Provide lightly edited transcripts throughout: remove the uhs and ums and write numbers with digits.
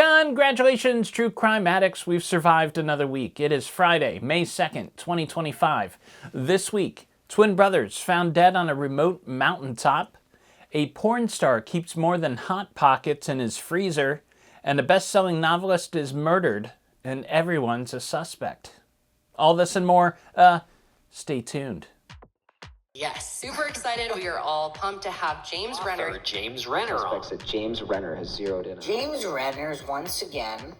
Congratulations, true crime addicts. We've survived another week. It is Friday, May 2nd, 2025. This week, twin brothers found dead on a remote mountaintop. A porn star keeps more than Hot Pockets in his freezer. And a best-selling novelist is murdered. And everyone's a suspect. All this and more. Stay tuned. Yes, super excited. We are all pumped to have James Renner. James Renner on. That James Renner has zeroed in on. James Renner once again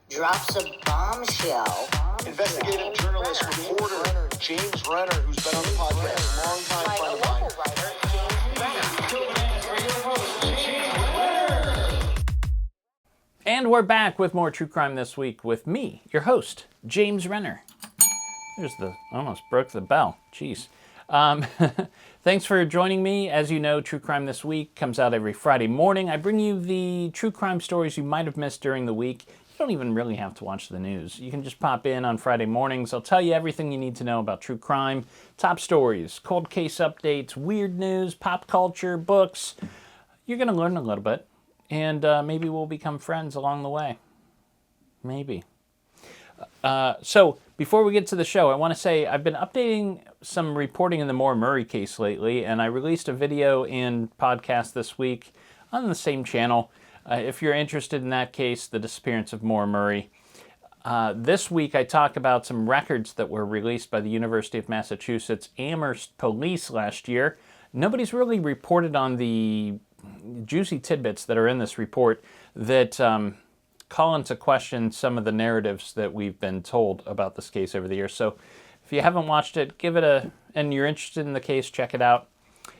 drops a bombshell. Investigative journalist, reporter James Renner, who's been on the podcast, long-time friend of mine. And we're back with more true crime this week with me, your host, James Renner. Almost broke the bell. Jeez. Thanks for joining me. As you know, True Crime This Week comes out every Friday morning. I bring you the true crime stories you might have missed during the week. You don't even really have to watch the news. You can just pop in on Friday mornings. I'll tell you everything you need to know about true crime, top stories, cold case updates, weird news, pop culture, books. You're going to learn a little bit, and maybe we'll become friends along the way. Maybe. So before we get to the show, I want to say I've been updating some reporting in the Moore Murray case lately, and I released a video and podcast this week on the same channel. If you're interested in that case, the disappearance of Moore Murray. This week I talk about some records that were released by the University of Massachusetts Amherst Police last year. Nobody's really reported on the juicy tidbits that are in this report that call into question some of the narratives that we've been told about this case over the years. So if you haven't watched it, and you're interested in the case, check it out.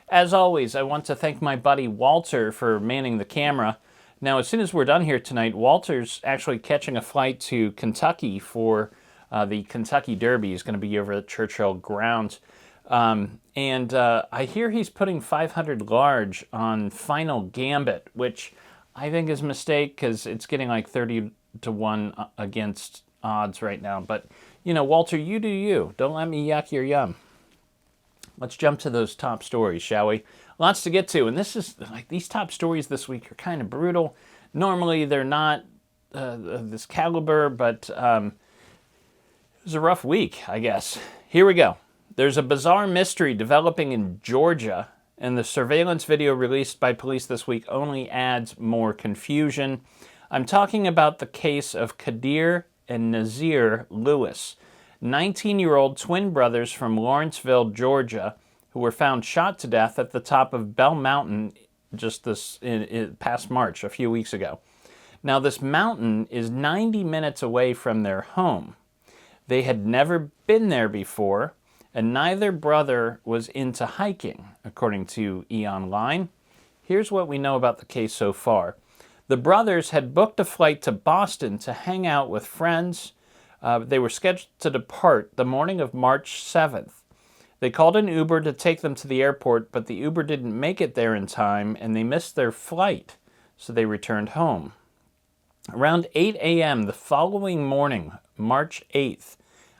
As always, I want to thank my buddy Walter for manning the camera. Now, as soon as we're done here tonight, Walter's actually catching a flight to Kentucky for the Kentucky Derby. He's going to be over at Churchill grounds. And I hear he's putting 500 large on Final Gambit, which I think is a mistake because it's getting like 30-1 against odds right now. But, you know, Walter, you do you. Don't let me yuck your yum. Let's jump to those top stories, shall we? Lots to get to. And these top stories this week are kind of brutal. Normally they're not this caliber, but it was a rough week, I guess. Here we go. There's a bizarre mystery developing in Georgia, and the surveillance video released by police this week only adds more confusion. I'm talking about the case of Qaadir and Naazir Lewis, 19-year-old twin brothers from Lawrenceville, Georgia, who were found shot to death at the top of Bell Mountain just past March, a few weeks ago. Now, this mountain is 90 minutes away from their home. They had never been there before, and neither brother was into hiking, according to E! Here's what we know about the case so far. The brothers had booked a flight to Boston to hang out with friends. They were scheduled to depart the morning of March 7th. They called an Uber to take them to the airport, but the Uber didn't make it there in time, and they missed their flight, so they returned home. Around 8 a.m. the following morning, March 8th,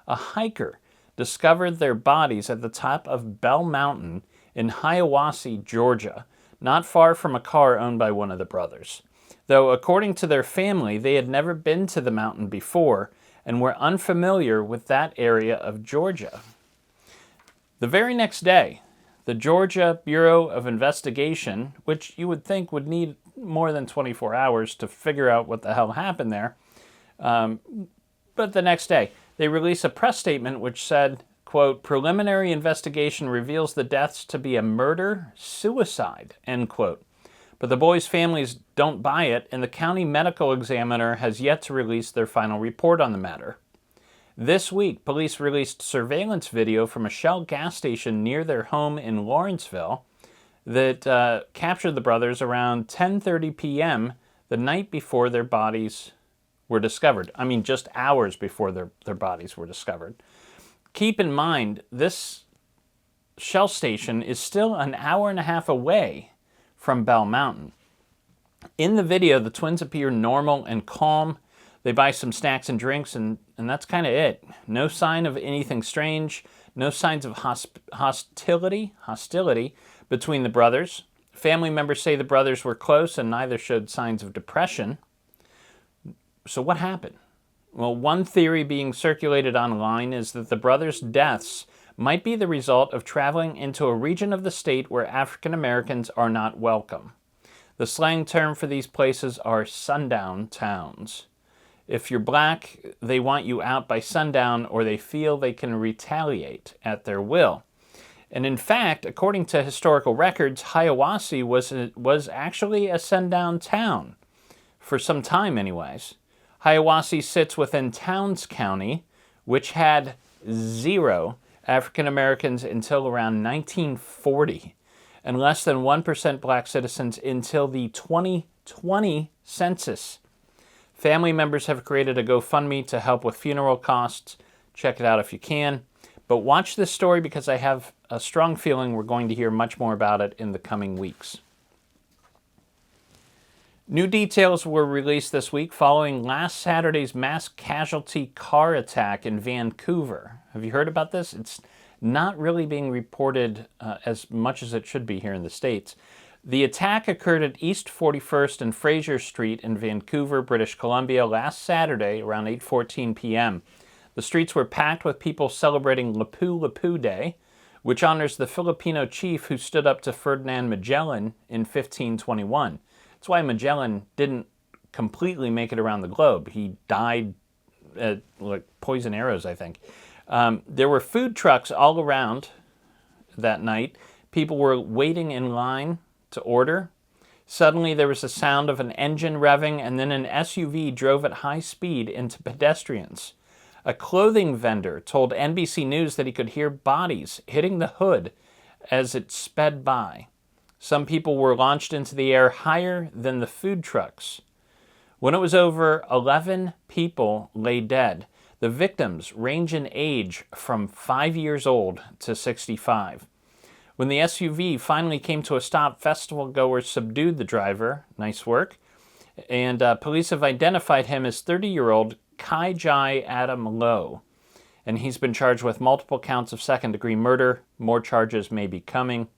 a hiker discovered their bodies at the top of Bell Mountain in Hiawassee, Georgia, not far from a car owned by one of the brothers. Though, according to their family, they had never been to the mountain before and were unfamiliar with that area of Georgia. The very next day, the Georgia Bureau of Investigation, which you would think would need more than 24 hours to figure out what the hell happened there, but the next day, they released a press statement which said, quote, preliminary investigation reveals the deaths to be a murder-suicide, end quote. But the boys' families don't buy it, and the county medical examiner has yet to release their final report on the matter. This week, police released surveillance video from a Shell gas station near their home in Lawrenceville that captured the brothers around 10:30 p.m. the night before their bodies were discovered. I mean, just hours before their bodies were discovered. Keep in mind, this Shell station is still an hour and a half away from Bell Mountain. In the video, the twins appear normal and calm. They buy some snacks and drinks, and that's kind of it. No sign of anything strange, no signs of hostility between the brothers. Family members say the brothers were close and neither showed signs of depression. So what happened? Well, one theory being circulated online is that the brothers' deaths might be the result of traveling into a region of the state where African Americans are not welcome. The slang term for these places are sundown towns. If you're black, they want you out by sundown, or they feel they can retaliate at their will. And in fact, according to historical records, Hiawassee was actually a sundown town, for some time anyways. Hiawassee sits within Towns County, which had 0 African Americans until around 1940, and less than 1% black citizens until the 2020 census. Family members have created a GoFundMe to help with funeral costs. Check it out if you can. But watch this story because I have a strong feeling we're going to hear much more about it in the coming weeks. New details were released this week following last Saturday's mass casualty car attack in Vancouver. Have you heard about this? It's not really being reported as much as it should be here in the States. The attack occurred at East 41st and Fraser Street in Vancouver, British Columbia last Saturday around 8:14 p.m. The streets were packed with people celebrating Lapu-Lapu Day, which honors the Filipino chief who stood up to Ferdinand Magellan in 1521. That's why Magellan didn't completely make it around the globe. He died at poison arrows, I think. There were food trucks all around that night. People were waiting in line to order. Suddenly there was a sound of an engine revving, and then an SUV drove at high speed into pedestrians. A clothing vendor told NBC News that he could hear bodies hitting the hood as it sped by. Some people were launched into the air higher than the food trucks. When it was over, 11 people lay dead. The victims range in age from 5 years old to 65. When the SUV finally came to a stop, festival goers subdued the driver. Nice work. And police have identified him as 30-year-old Kai Jai Adam Low. And he's been charged with multiple counts of second-degree murder. More charges may be coming.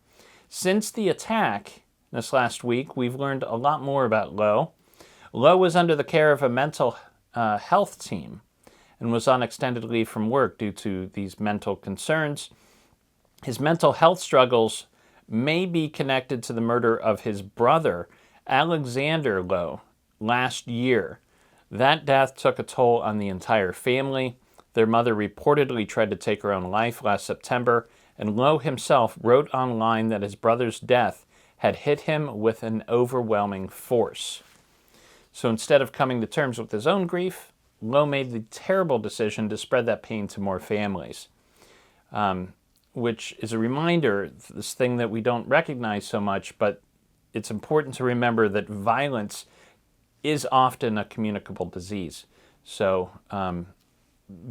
Since the attack this last week, we've learned a lot more about Low. Low was under the care of a mental health team and was on extended leave from work due to these mental concerns. His mental health struggles may be connected to the murder of his brother, Alexander Low, last year. That death took a toll on the entire family. Their mother reportedly tried to take her own life last September, and Low himself wrote online that his brother's death had hit him with an overwhelming force. So instead of coming to terms with his own grief, Low made the terrible decision to spread that pain to more families. Which is a reminder, this thing that we don't recognize so much, but it's important to remember that violence is often a communicable disease. So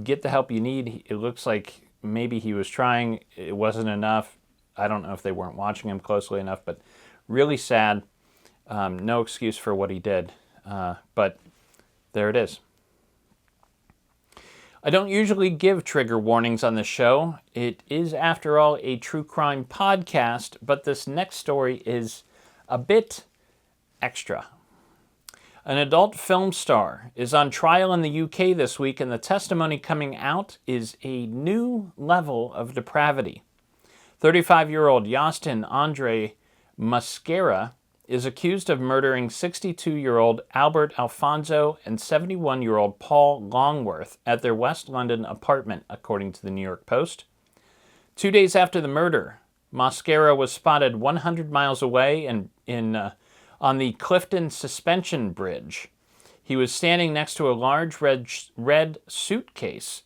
get the help you need. It looks like maybe he was trying. It wasn't enough. I don't know if they weren't watching him closely enough, but really sad. No excuse for what he did. But there it is. I don't usually give trigger warnings on the show. It is, after all, a true crime podcast, but this next story is a bit extra. An adult film star is on trial in the UK this week, and the testimony coming out is a new level of depravity. 35-year-old Yostin Andre Mosquera is accused of murdering 62-year-old Albert Alfonso and 71-year-old Paul Longworth at their West London apartment, according to the New York Post. 2 days after the murder, Mosquera was spotted 100 miles away on the Clifton Suspension Bridge. He was standing next to a large red suitcase,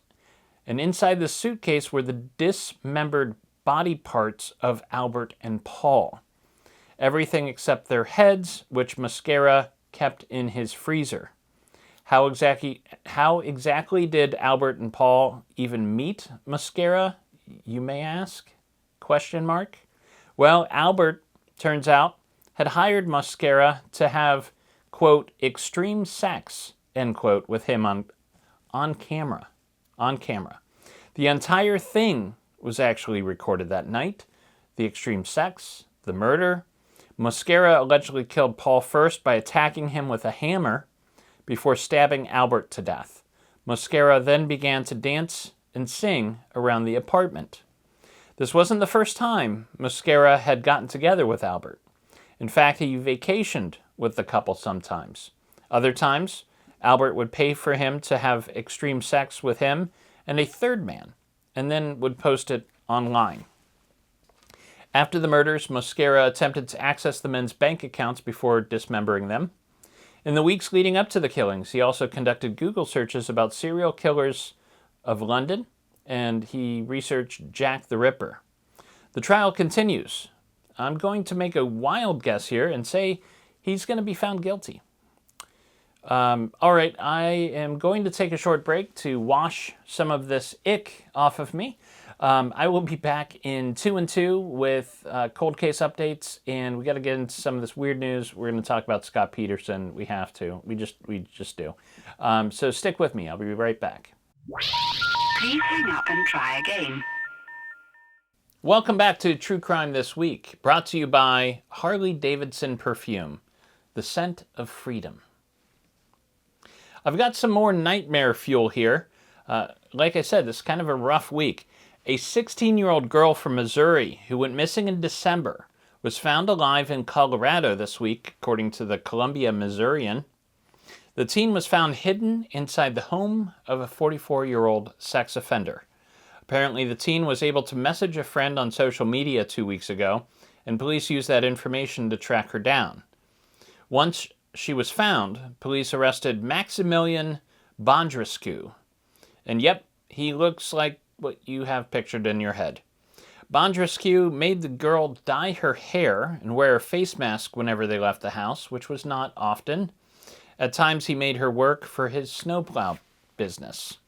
and inside the suitcase were the dismembered body parts of Albert and Paul. Everything except their heads, which Mosquera kept in his freezer. How exactly did Albert and Paul even meet Mosquera, you may ask? ? Well, Albert, turns out, had hired Mosquera to have, quote, extreme sex, end quote, with him on camera. The entire thing was actually recorded that night. The extreme sex, the murder. Mosquera allegedly killed Paul first by attacking him with a hammer before stabbing Albert to death. Mosquera then began to dance and sing around the apartment. This wasn't the first time Mosquera had gotten together with Albert. In fact, he vacationed with the couple sometimes. Other times, Albert would pay for him to have extreme sex with him and a third man, and then would post it online. After the murders, Mosquera attempted to access the men's bank accounts before dismembering them. In the weeks leading up to the killings, he also conducted Google searches about serial killers of London, and he researched Jack the Ripper. The trial continues. I'm going to make a wild guess here and say he's going to be found guilty. All right, I am going to take a short break to wash some of this ick off of me. I will be back in 2 and 2 with cold case updates, and we got to get into some of this weird news. We're going to talk about Scott Peterson. We have to. We just do. So stick with me. I'll be right back. Please hang up and try again. Welcome back to True Crime This Week, brought to you by Harley-Davidson Perfume, the scent of freedom. I've got some more nightmare fuel here. Like I said, this is kind of a rough week. A 16-year-old girl from Missouri who went missing in December was found alive in Colorado this week, according to the Columbia Missourian. The teen was found hidden inside the home of a 44-year-old sex offender. Apparently, the teen was able to message a friend on social media 2 weeks ago, and police used that information to track her down. Once she was found, police arrested Maximilian Bondrescu. And yep, he looks like what you have pictured in your head. Bondrescu made the girl dye her hair and wear a face mask whenever they left the house, which was not often. At times, he made her work for his snowplow business.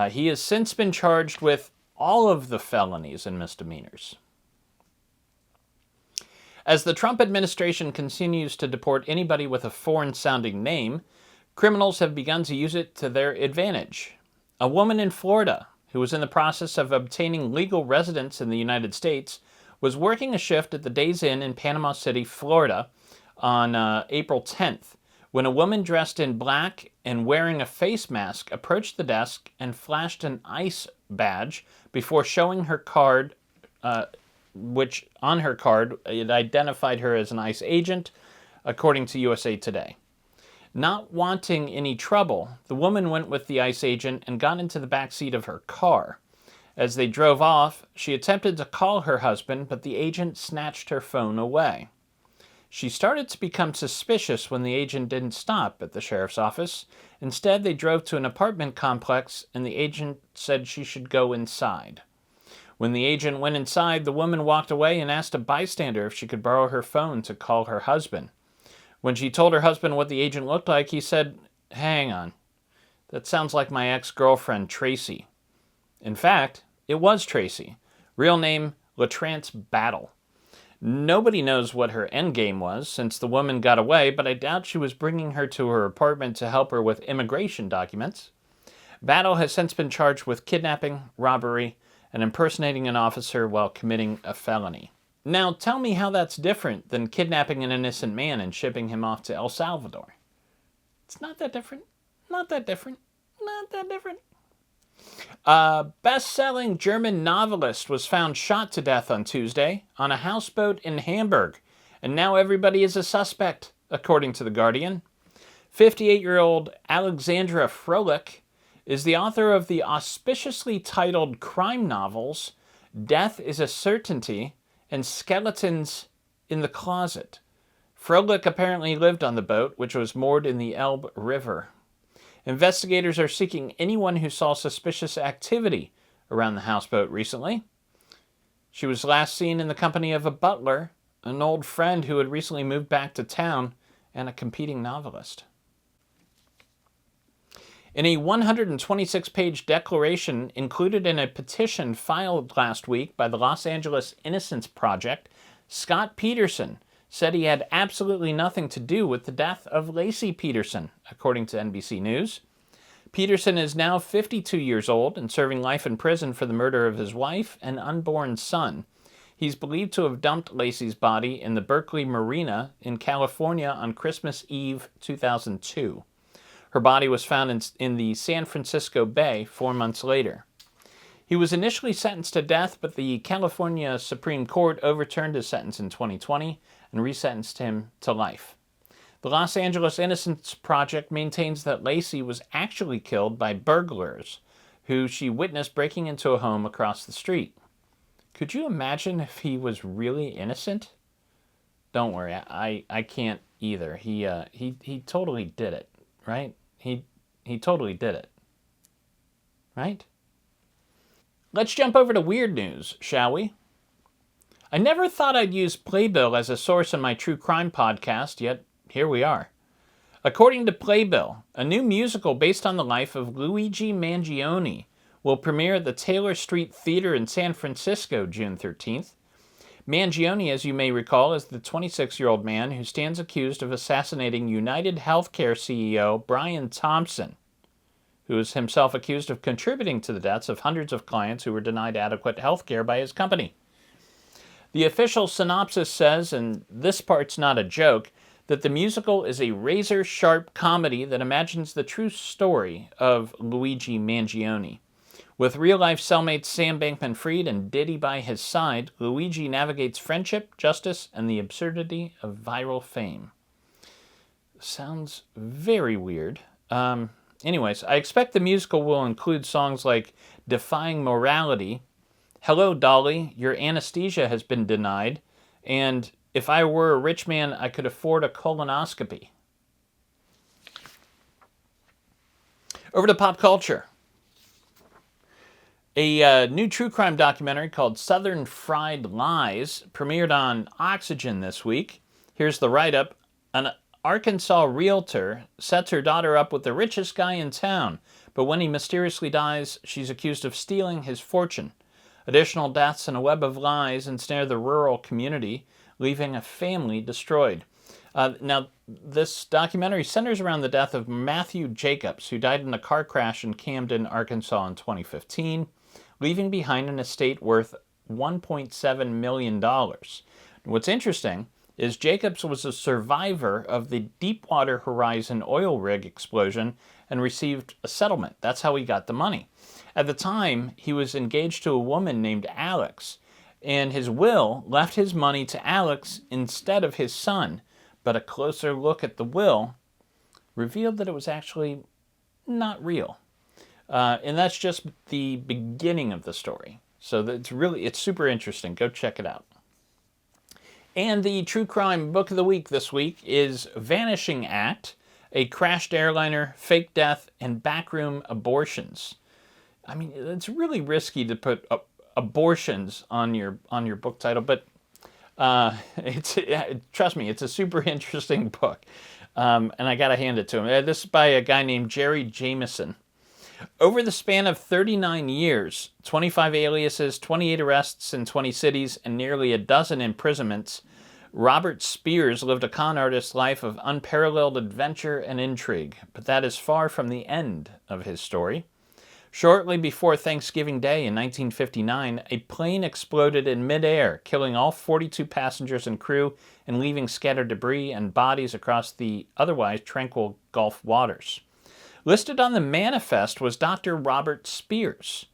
He has since been charged with all of the felonies and misdemeanors. As the Trump administration continues to deport anybody with a foreign-sounding name, criminals have begun to use it to their advantage. A woman in Florida, who was in the process of obtaining legal residence in the United States, was working a shift at the Days Inn in Panama City, Florida, on April 10th, when a woman dressed in black and wearing a face mask approached the desk and flashed an ICE badge before showing her card, which on her card it identified her as an ICE agent, according to USA Today. Not wanting any trouble, the woman went with the ICE agent and got into the back seat of her car. As they drove off, she attempted to call her husband, but the agent snatched her phone away. She started to become suspicious when the agent didn't stop at the sheriff's office. Instead, they drove to an apartment complex, and the agent said she should go inside. When the agent went inside, the woman walked away and asked a bystander if she could borrow her phone to call her husband. When she told her husband what the agent looked like, he said, "Hang on, that sounds like my ex-girlfriend, Tracy." In fact, it was Tracy. Real name, LaTrance Battle. Nobody knows what her endgame was since the woman got away, but I doubt she was bringing her to her apartment to help her with immigration documents. Battle has since been charged with kidnapping, robbery, and impersonating an officer while committing a felony. Now, tell me how that's different than kidnapping an innocent man and shipping him off to El Salvador. It's not that different. Not that different. Not that different. Best-selling German novelist was found shot to death on Tuesday on a houseboat in Hamburg, and now everybody is a suspect, according to The Guardian. 58-year-old Alexandra Froelich is the author of the auspiciously titled crime novels Death is a Certainty and Skeletons in the Closet. Froelich apparently lived on the boat, which was moored in the Elbe River. Investigators are seeking anyone who saw suspicious activity around the houseboat recently. She was last seen in the company of a butler, an old friend who had recently moved back to town, and a competing novelist. In a 126-page declaration included in a petition filed last week by the Los Angeles Innocence Project, Scott Peterson said he had absolutely nothing to do with the death of Lacey Peterson, according to NBC News. Peterson is now 52 years old and serving life in prison for the murder of his wife and unborn son. He's believed to have dumped Lacey's body in the Berkeley Marina in California on Christmas Eve 2002. Her body was found in the San Francisco Bay 4 months later. He was initially sentenced to death, but the California Supreme Court overturned his sentence in 2020 and resentenced him to life. The Los Angeles Innocence Project maintains that Laci was actually killed by burglars who she witnessed breaking into a home across the street. Could you imagine if he was really innocent? Don't worry, I can't either. He totally did it, right? He totally did it, right? Let's jump over to weird news, shall we? I never thought I'd use Playbill as a source in my true crime podcast, yet here we are. According to Playbill, a new musical based on the life of Luigi Mangione will premiere at the Taylor Street Theater in San Francisco June 13th. Mangione, as you may recall, is the 26-year-old man who stands accused of assassinating United Healthcare CEO Brian Thompson, who is himself accused of contributing to the deaths of hundreds of clients who were denied adequate health care by his company. The official synopsis says, and this part's not a joke, that the musical is a razor-sharp comedy that imagines the true story of Luigi Mangione. With real-life cellmates Sam Bankman-Fried and Diddy by his side, Luigi navigates friendship, justice, and the absurdity of viral fame. Sounds very weird. Anyways, I expect the musical will include songs like Defying Morality, Hello Dolly, Your Anesthesia Has Been Denied, and If I Were a Rich Man, I Could Afford a Colonoscopy. Over to pop culture. A new true crime documentary called Southern Fried Lies premiered on Oxygen this week. Here's the write-up. An Arkansas realtor sets her daughter up with the richest guy in town, but when he mysteriously dies, she's accused of stealing his fortune. Additional deaths and a web of lies ensnare the rural community, leaving a family destroyed. Now, this documentary centers around the death of Matthew Jacobs, who died in a car crash in Camden, Arkansas in 2015, leaving behind an estate worth $1.7 million. What's interesting is Jacobs was a survivor of the Deepwater Horizon oil rig explosion and received a settlement. That's how he got the money. At the time, he was engaged to a woman named Alex, and his will left his money to Alex instead of his son, but a closer look at the will revealed that it was actually not real. And that's just the beginning of the story. So it's super interesting. Go check it out. And the true crime book of the week this week is Vanishing Act, a crashed airliner, fake death, and backroom abortions. I mean, it's really risky to put abortions on your book title, but trust me, it's a super interesting book. And I got to hand it to him. This is by a guy named Jerry Jameson. Over the span of 39 years, 25 aliases, 28 arrests in 20 cities, and nearly a dozen imprisonments, Robert Spears lived a con artist's life of unparalleled adventure and intrigue, but that is far from the end of his story. Shortly before Thanksgiving Day in 1959, a plane exploded in midair, killing all 42 passengers and crew and leaving scattered debris and bodies across the otherwise tranquil Gulf waters. Listed on the manifest was Dr. Robert Spears,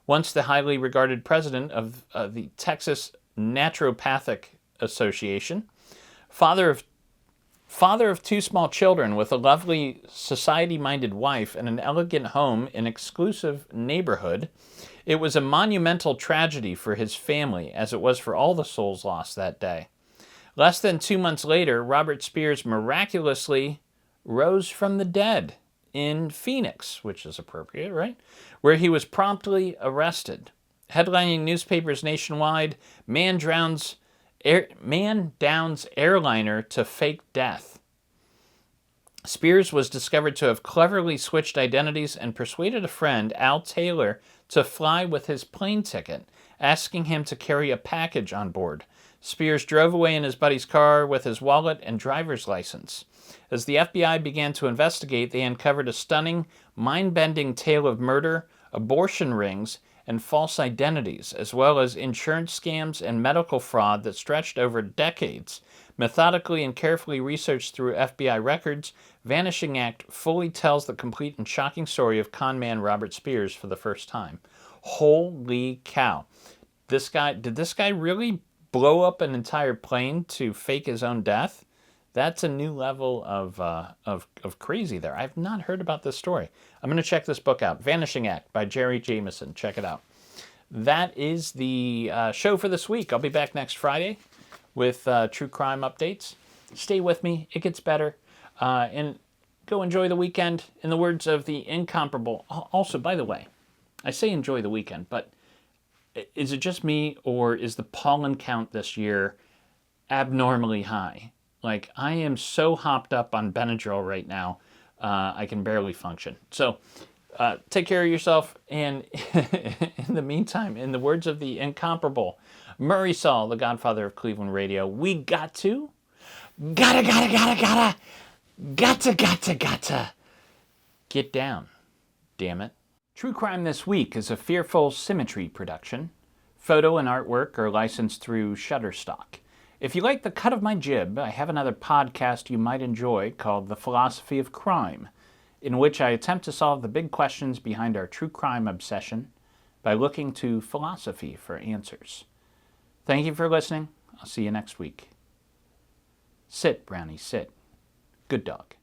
once the highly regarded president of the Texas Naturopathic Association, father of two small children with a lovely society-minded wife and an elegant home in an exclusive neighborhood. It was a monumental tragedy for his family, as it was for all the souls lost that day. Less than 2 months later, Robert Spears miraculously rose from the dead in Phoenix, which is appropriate, right? Where he was promptly arrested. Headlining newspapers nationwide, Man downs airliner to fake death. Spears was discovered to have cleverly switched identities and persuaded a friend, Al Taylor, to fly with his plane ticket, asking him to carry a package on board. Spears drove away in his buddy's car with his wallet and driver's license. As the FBI began to investigate, they uncovered a stunning, mind-bending tale of murder, abortion rings, and false identities, as well as insurance scams and medical fraud that stretched over decades, Methodically and carefully researched through FBI records, Vanishing Act fully tells the complete and shocking story of con man Robert Spears for the first time. Holy cow. Did this guy really blow up an entire plane to fake his own death? That's a new level of crazy there. I've not heard about this story. I'm going to check this book out. Vanishing Act by Jerry Jameson. Check it out. That is the show for this week. I'll be back next Friday with true crime updates. Stay with me. It gets better. And go enjoy the weekend. In the words of the incomparable. Also, by the way, I say enjoy the weekend, but is it just me, or is the pollen count this year abnormally high? Like, I am so hopped up on Benadryl right now, I can barely function. So, take care of yourself, and in the meantime, in the words of the incomparable Murray Saul, the godfather of Cleveland radio, we gotta get down, damn it. True Crime This Week is a Fearful Symmetry production. Photo and artwork are licensed through Shutterstock. If you like the cut of my jib, I have another podcast you might enjoy called The Philosophy of Crime, in which I attempt to solve the big questions behind our true crime obsession by looking to philosophy for answers. Thank you for listening. I'll see you next week. Sit, Brownie, sit. Good dog.